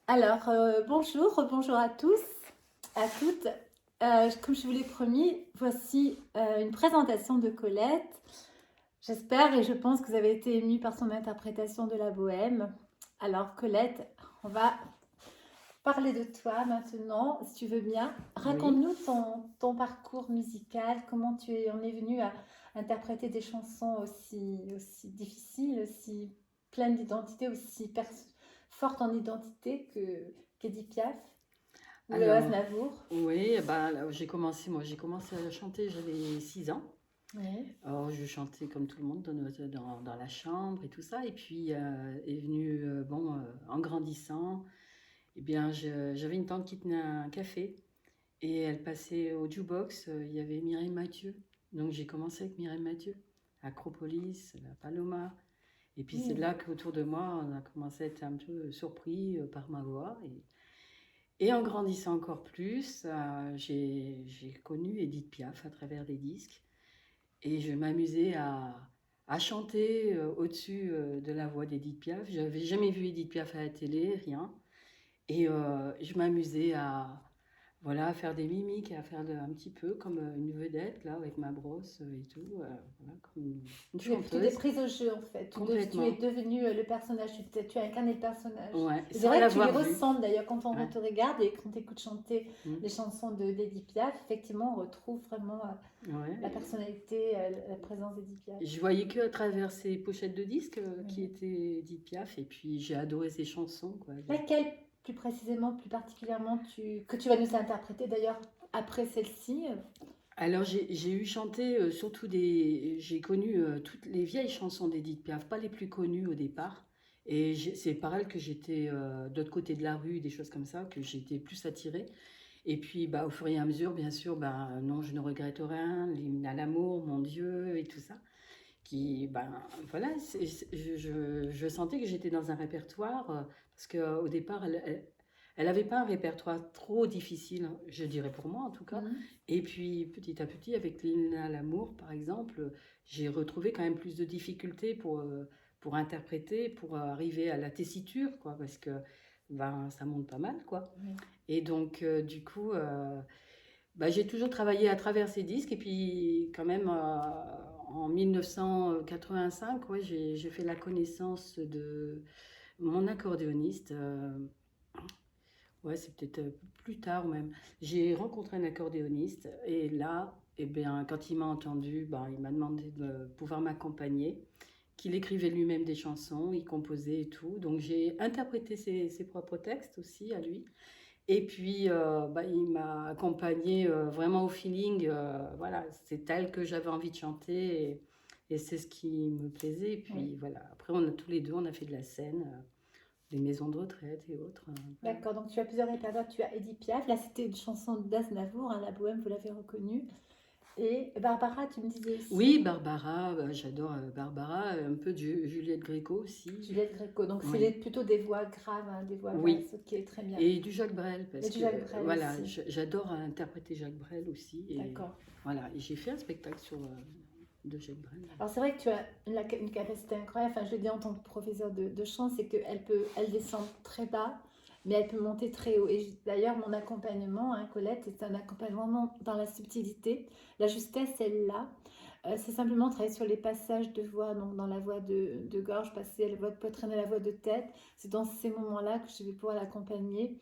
Alors, bonjour à tous, à toutes. Comme je vous l'ai promis, voici une présentation de Colette. J'espère et je pense que vous avez été émus par son interprétation de la bohème. Alors, Colette, on va parler de toi maintenant, si tu veux bien. Oui. Raconte-nous ton parcours musical, comment en es venue à interpréter des chansons aussi difficiles, aussi pleines d'identité, fortes en identité qu'Edith Piaf ou Alors, Aznavour. oui, bah, là, j'ai commencé à chanter, j'avais 6 ans. Oui. Alors, je chantais comme tout le monde dans la chambre et tout ça. Et puis, est venu, en grandissant, eh bien, j'avais une tante qui tenait un café et elle passait au jukebox, il y avait Mireille Mathieu. Donc, j'ai commencé avec Mireille Mathieu, Acropolis, La Paloma. Et puis, c'est Mm. là qu'autour de moi, on a commencé à être un peu surpris par ma voix. Et en grandissant encore plus, j'ai connu Edith Piaf à travers des disques et je m'amusais à chanter au-dessus de la voix d'Edith Piaf. Je n'avais jamais vu Edith Piaf à la télé, rien. Et je m'amusais à faire des mimiques, à faire un petit peu comme une vedette, là, avec ma brosse et tout, voilà, comme une Tu t'es chanteuse, prise au jeu en fait. Tu es complètement. devenu le personnage, tu as incarné le personnage. Ouais, Et c'est sans vrai que tu lui l'avoir vu. ressembles d'ailleurs quand on Ouais. te regarde et quand on t'écoute chanter Mm. les chansons d'Edith Piaf. Effectivement, on retrouve vraiment la Ouais. personnalité, la présence d'Edith Piaf. Je voyais que à travers ses pochettes de disques qui Oui. étaient Edith Piaf et puis j'ai adoré ses chansons quoi. Laquelle plus précisément, plus particulièrement, que tu vas nous interpréter d'ailleurs après celle-ci? Alors j'ai eu chanté surtout j'ai connu toutes les vieilles chansons d'Edith Piaf, pas les plus connues au départ. Et c'est par elle que j'étais de l'autre côté de la rue, des choses comme ça, que j'étais plus attirée. Et puis bah, au fur et à mesure, bien sûr, bah, non, je ne regrette rien, l'hymne à l'amour, mon Dieu, et tout ça. Qui, ben voilà, je sentais que j'étais dans un répertoire, parce qu'au départ, elle avait pas un répertoire trop difficile, je dirais pour moi en tout cas. Mhm. Et puis petit à petit, avec l'hymne à l'amour, par exemple, j'ai retrouvé quand même plus de difficultés pour interpréter, pour arriver à la tessiture, quoi, parce que ben, ça monte pas mal, quoi. Oui. Et donc, du coup, bah, j'ai toujours travaillé à travers ces disques et puis quand même en 1985, ouais, j'ai fait la connaissance de mon accordéoniste. Ouais, c'est peut-être plus tard même. J'ai rencontré un accordéoniste et là, eh bien, quand il m'a entendu, bah, il m'a demandé de pouvoir m'accompagner, qu'il écrivait lui-même des chansons, il composait et tout. Donc j'ai interprété ses propres textes aussi à lui. Et puis, bah, il m'a accompagnée vraiment au feeling. Voilà, c'est elle que j'avais envie de chanter et c'est ce qui me plaisait. Et Oui. puis voilà, après, on a tous les deux, on a fait de la scène, des maisons de retraite et autres. Voilà. D'accord, donc tu as plusieurs répertoires. Tu as Edith Piaf, là c'était une chanson d'Aznavour, hein, La Bohème, vous l'avez reconnue. Et Barbara, tu me disais Oui, aussi Barbara, j'adore Barbara, un peu de Juliette Gréco aussi. Juliette Gréco. Donc Oui, plutôt des voix graves, hein, des voix oui. basses. Ok, très bien. Et du Jacques Brel, Et parce du que Jacques Brel voilà, aussi. j'adore interpréter Jacques Brel aussi. Et D'accord. voilà, et j'ai fait un spectacle de Jacques Brel. Alors c'est vrai que tu as une capacité incroyable. Enfin, je le dis en tant que professeur de chant, c'est elle descend très bas, mais elle peut monter très haut. Et d'ailleurs, mon accompagnement, hein, Colette, c'est un accompagnement dans la subtilité. La justesse, elle est là. C'est simplement travailler sur les passages de voix, donc dans la voix de gorge, passer à la voix de poitrine à la voix de tête. C'est dans ces moments-là que je vais pouvoir l'accompagner.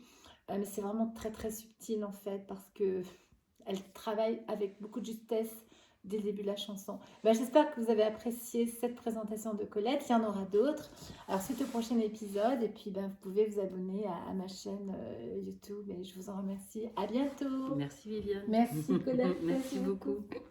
Mais c'est vraiment très très subtil en fait, parce que elle travaille avec beaucoup de justesse dès le début de la chanson. Ben, j'espère que vous avez apprécié cette présentation de Colette. Il y en aura d'autres. Alors, c'est au prochain épisode. Et puis, ben, vous pouvez vous abonner à ma chaîne YouTube. Et je vous en remercie. À bientôt. Merci Viviane. Merci Colette. Merci Merci beaucoup. beaucoup.